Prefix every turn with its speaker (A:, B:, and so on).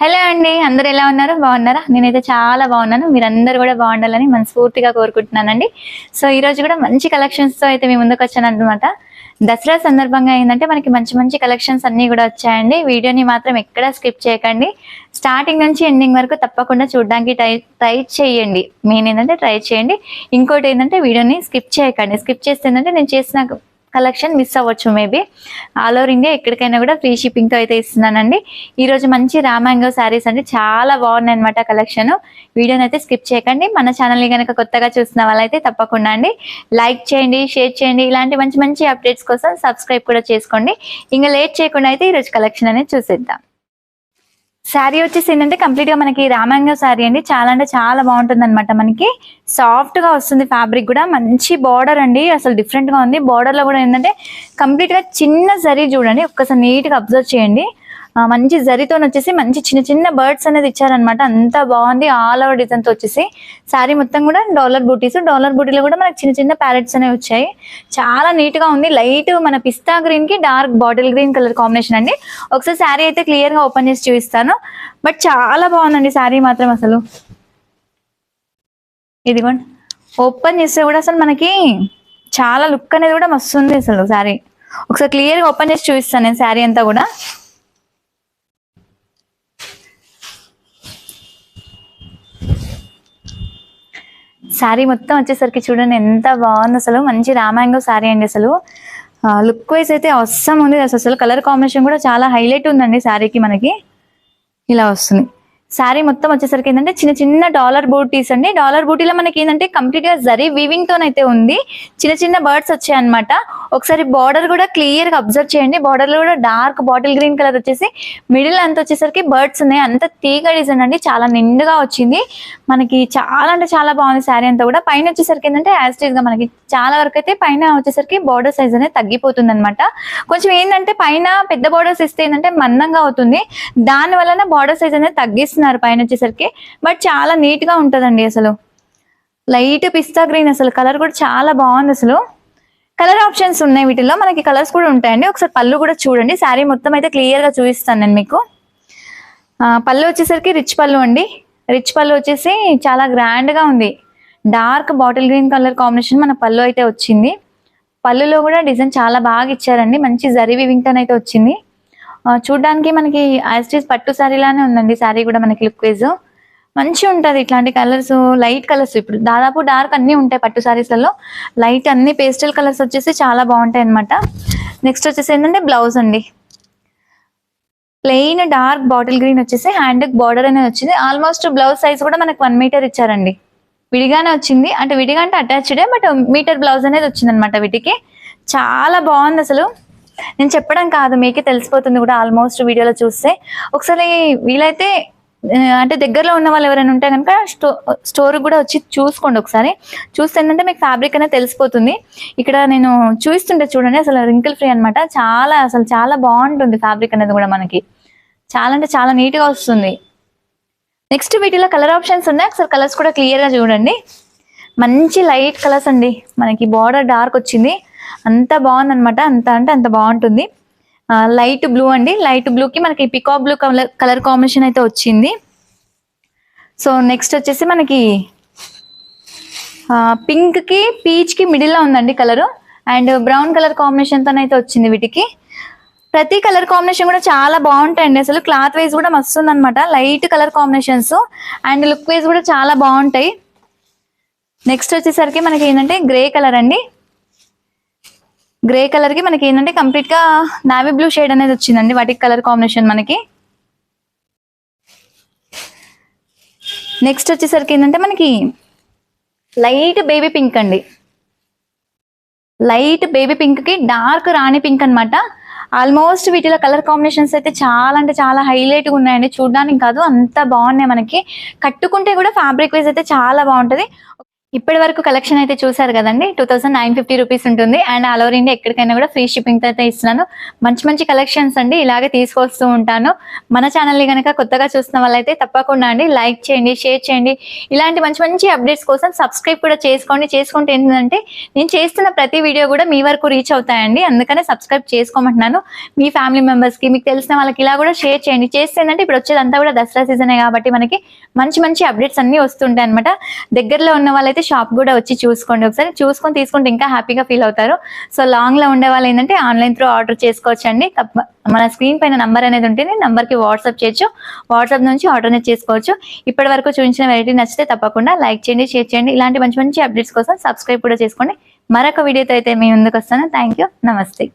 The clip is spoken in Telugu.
A: హలో అండి, అందరూ ఎలా ఉన్నారు? బాగున్నారా? నేనైతే చాలా బాగున్నాను. మీరందరూ కూడా బాగుండాలని మనస్ఫూర్తిగా కోరుకుంటున్నానండి. సో ఈ రోజు కూడా మంచి కలెక్షన్స్తో అయితే మీ ముందుకు వచ్చాను అనమాట. దసరా సందర్భంగా ఏంటంటే మనకి మంచి మంచి కలెక్షన్స్ అన్నీ కూడా వచ్చాయండి. వీడియోని మాత్రం ఎక్కడా స్కిప్ చేయకండి. స్టార్టింగ్ నుంచి ఎండింగ్ వరకు తప్పకుండా చూడడానికి ట్రై చేయండి. మెయిన్ ఏంటంటే ట్రై చేయండి. ఇంకోటి ఏంటంటే వీడియోని స్కిప్ చేయకండి. స్కిప్ చేస్తే ఏంటంటే నేను చేసిన కలెక్షన్ మిస్ అవ్వచ్చు. మేబీ ఆల్ ఓవర్ ఇండియా ఎక్కడికైనా కూడా ఫ్రీ షిప్పింగ్తో అయితే ఇస్తున్నానండి. ఈరోజు మంచి రామాంగో శారీస్ అండి, చాలా బాగున్నాయి అనమాట కలెక్షన్. వీడియోని అయితే స్కిప్ చేయకండి. మన ఛానల్ని కనుక కొత్తగా చూసిన వాళ్ళైతే తప్పకుండా అండి లైక్ చేయండి, షేర్ చేయండి. ఇలాంటి మంచి మంచి అప్డేట్స్ కోసం సబ్స్క్రైబ్ కూడా చేసుకోండి. ఇంకా లేట్ చేయకుండా అయితే ఈరోజు కలెక్షన్ అనేది చూసేద్దాం. శారీ వచ్చేసి ఏంటంటే కంప్లీట్ గా మనకి రామాంగో శారీ అండి. చాలా అంటే చాలా బాగుంటుంది అనమాట. మనకి సాఫ్ట్ గా వస్తుంది. ఫ్యాబ్రిక్ కూడా మంచి బార్డర్ అండి, అసలు డిఫరెంట్ గా ఉంది. బార్డర్ లో కూడా ఏంటంటే కంప్లీట్ గా చిన్న జరీ చూడండి, ఒక్కసారి నీట్ గా అబ్జర్వ్ చేయండి. మంచి జరీతో వచ్చేసి మంచి చిన్న చిన్న బర్డ్స్ అనేది ఇచ్చారనమాట. అంత బాగుంది. ఆల్ ఓవర్ డిజైన్ తో వచ్చేసి శారీ మొత్తం కూడా డాలర్ బూటీస్. డాలర్ బూటీలో కూడా మనకి చిన్న చిన్న ప్యారెట్స్ అనేవి వచ్చాయి. చాలా నీట్ గా ఉంది. లైట్ మన పిస్తా గ్రీన్ కి dark bottle green colour combination అండి. ఒకసారి శారీ అయితే క్లియర్ గా ఓపెన్ చేసి చూపిస్తాను. బట్ చాలా బాగుందండి శారీ మాత్రం. అసలు ఇదిగోండి, ఓపెన్ చేస్తే కూడా అసలు మనకి చాలా లుక్ అనేది కూడా మస్తు ఉంది అసలు శారీ. ఒకసారి క్లియర్ గా ఓపెన్ చేసి చూపిస్తాను నేను శారీ అంతా కూడా. శారీ మొత్తం వచ్చేసరికి చూడండి ఎంత బాగుంది అసలు. మంచి రామాంగో శారీ అండి. అసలు లుక్ వైజ్ అయితే అవసరం ఉంది అసలు. కలర్ కాంబినేషన్ కూడా చాలా హైలైట్ ఉందండి శారీకి. మనకి ఇలా వస్తుంది. శారీ మొత్తం వచ్చేసరికి ఏంటంటే చిన్న చిన్న డాలర్ బూటీస్ అండి. డాలర్ బూటీలో మనకి ఏంటంటే కంప్లీట్ గా జరీ వీవింగ్ తోనైతే ఉంది. చిన్న చిన్న బర్డ్స్ వచ్చాయి అనమాట. ఒకసారి బార్డర్ కూడా క్లియర్ గా అబ్జర్వ్ చేయండి. బార్డర్ లో కూడా డార్క్ బాటిల్ గ్రీన్ కలర్ వచ్చేసి మిడిల్ అంత వచ్చేసరికి బర్డ్స్ ఉన్నాయి. అంత తీగ డిజైన్ అండి, చాలా నిండుగా వచ్చింది. మనకి చాలా అంటే చాలా బాగుంది శారీ అంతా కూడా. పైన వచ్చేసరికి ఏంటంటే యాజ్ గా మనకి చాలా వరకు అయితే పైన వచ్చేసరికి బార్డర్ సైజ్ అనేది తగ్గిపోతుంది అనమాట. కొంచెం ఏంటంటే పైన పెద్ద బార్డర్స్ ఇస్తే ఏంటంటే మందంగా అవుతుంది. దాని వలన బార్డర్ సైజ్ అనేది తగ్గిస్తున్నారు పైన వచ్చేసరికి. బట్ చాలా నీట్ గా ఉంటుందండి. అసలు లైట్ పిస్తా గ్రీన్, అసలు కలర్ కూడా చాలా బాగుంది. అసలు కలర్ ఆప్షన్స్ ఉన్నాయి వీటిలో, మనకి కలర్స్ కూడా ఉంటాయండి. ఒకసారి పళ్ళు కూడా చూడండి. శారీ మొత్తం అయితే క్లియర్ గా చూపిస్తాను నేను మీకు. పళ్ళు వచ్చేసరికి రిచ్ పళ్ళు అండి. రిచ్ పళ్ళు వచ్చేసి చాలా గ్రాండ్ గా ఉంది. Dark bottle green colour combination మన పళ్ళు అయితే వచ్చింది. పళ్ళులో కూడా డిజైన్ చాలా బాగా ఇచ్చారండి. మంచి జరీ వీవింగ్ తో అయితే వచ్చింది. చూడడానికి మనకి యాస్టీస్ పట్టు శారీ లానే ఉందండి. శారీ కూడా మనకి లుక్ వైజ్ మంచి ఉంటుంది. ఇట్లాంటి కలర్స్ లైట్ కలర్స్ ఇప్పుడు దాదాపు డార్క్ అన్నీ ఉంటాయి పట్టు శారీస్లలో. లైట్ అన్ని పేస్టల్ కలర్స్ వచ్చేసి చాలా బాగుంటాయి అనమాట. నెక్స్ట్ వచ్చేసి ఏంటంటే బ్లౌజ్ అండి. ప్లెయిన్ డార్క్ బాటిల్ గ్రీన్ వచ్చేసి హ్యాండ్ బార్డర్ అనేది వచ్చింది. ఆల్మోస్ట్ బ్లౌజ్ సైజ్ కూడా మనకి 1 మీటర్ ఇచ్చారండి. విడిగానే వచ్చింది, అంటే విడిగా అంటే అటాచ్డే, బట్ మీటర్ బ్లౌజ్ అనేది వచ్చింది అనమాట వీటికి. చాలా బాగుంది అసలు. నేను చెప్పడం కాదు, మీకే తెలిసిపోతుంది కూడా ఆల్మోస్ట్ వీడియోలో చూస్తే. ఒకసారి వీలైతే అంటే దగ్గరలో ఉన్న వాళ్ళు ఎవరైనా ఉంటే కనుక స్టోర్ కూడా వచ్చి చూసుకోండి. ఒకసారి చూస్తే ఏంటంటే మీకు ఫ్యాబ్రిక్ అనేది తెలిసిపోతుంది. ఇక్కడ నేను చూస్తుంటే చూడండి, అసలు రింకిల్ ఫ్రీ అనమాట. చాలా అసలు చాలా బాగుంటుంది ఫ్యాబ్రిక్ అనేది కూడా మనకి. చాలా అంటే చాలా నీట్గా వస్తుంది. నెక్స్ట్ వీటిలో కలర్ ఆప్షన్స్ ఉన్నాయి. ఒకసారి కలర్స్ కూడా క్లియర్గా చూడండి. మంచి లైట్ కలర్స్ అండి. మనకి బార్డర్ డార్క్ వచ్చింది. అంత బాగుంది అనమాట. అంత అంటే అంత బాగుంటుంది. లైట్ బ్లూ అండి. లైట్ బ్లూకి మనకి పికాక్ బ్లూ కలర్ కాంబినేషన్ అయితే వచ్చింది. సో నెక్స్ట్ వచ్చేసి మనకి పింక్ కి పీచ్ కి మిడిల్ లో ఉందండి colour. And brown colour combination తో అయితే వచ్చింది వీటికి. ప్రతి కలర్ కాంబినేషన్ కూడా చాలా బాగుంటాయండి. అసలు క్లాత్ వైజ్ కూడా మస్తు ఉందన్నమాట. Light colour combinations and look wise కూడా చాలా బాగుంటాయి. నెక్స్ట్ వచ్చేసరికి మనకి ఏంటంటే గ్రే కలర్ అండి. గ్రే కలర్ కి మనకి ఏంటంటే కంప్లీట్ గా నావీ బ్లూ షేడ్ అనేది వచ్చిందండి వాటికి కలర్ కాంబినేషన్ మనకి. నెక్స్ట్ వచ్చేసరికి ఏంటంటే మనకి లైట్ బేబీ పింక్ అండి. లైట్ బేబీ పింక్ కి డార్క్ రాణి పింక్ అనమాట. ఆల్మోస్ట్ వీటిలో కలర్ కాంబినేషన్స్ అయితే చాలా అంటే చాలా హైలైట్గా ఉన్నాయండి. చూడడానికి కాదు, అంత బాగున్నాయి. మనకి కట్టుకుంటే కూడా ఫ్యాబ్రిక్ వైజ్ అయితే చాలా బాగుంటుంది. ఇప్పటి వరకు కలెక్షన్ అయితే చూసారు కదండి. 2950 రూపీస్ ఉంటుంది. అండ్ ఆల్ ఓవర్ ఇండియా ఎక్కడికైనా కూడా ఫ్రీ షిప్పింగ్తో అయితే ఇస్తున్నాను. మంచి మంచి కలెక్షన్స్ అండి, ఇలాగే తీసుకొస్తూ ఉంటాను. మన ఛానల్ని కనుక కొత్తగా చూస్తున్న వాళ్ళైతే తప్పకుండా అండి లైక్ చేయండి, షేర్ చేయండి. ఇలాంటి మంచి మంచి అప్డేట్స్ కోసం సబ్స్క్రైబ్ కూడా చేసుకోండి. చేసుకుంటే ఏంటంటే నేను చేస్తున్న ప్రతి వీడియో కూడా మీ వరకు రీచ్ అవుతాయండి. అందుకనే సబ్స్క్రైబ్ చేసుకోమంటున్నాను. మీ ఫ్యామిలీ మెంబర్స్కి, మీకు తెలిసిన వాళ్ళకి ఇలా కూడా షేర్ చేయండి. చేస్తే ఏంటంటే ఇప్పుడు వచ్చేదంతా కూడా దసరా సీజనే కాబట్టి మనకి మంచి మంచి అప్డేట్స్ అన్నీ వస్తుంటాయి అనమాట. దగ్గరలో ఉన్న వాళ్ళైతే షాప్ కూడా వచ్చి చూసుకోండి. ఒకసారి చూసుకొని తీసుకుంటే ఇంకా హ్యాపీగా ఫీల్ అవుతారు. సో లాంగ్ లో ఉండే వాళ్ళు ఏంటంటే ఆన్లైన్ త్రూ ఆర్డర్ చేసుకోవచ్చు అండి. మన స్క్రీన్ పైన నంబర్ అనేది ఉంటుంది, నంబర్ కి వాట్సాప్ చేయొచ్చు. వాట్సాప్ నుంచి ఆర్డర్ అనేది చేసుకోవచ్చు. ఇప్పటి వరకు చూపించిన వెరైటీ నచ్చితే తప్పకుండా లైక్ చేయండి, షేర్ చేయండి. ఇలాంటి మంచి మంచి అప్డేట్స్ కోసం సబ్స్క్రైబ్ కూడా చేసుకోండి. మరొక వీడియోతో అయితే మీ ముందుకు వస్తాను. థ్యాంక్ యూ, నమస్తే.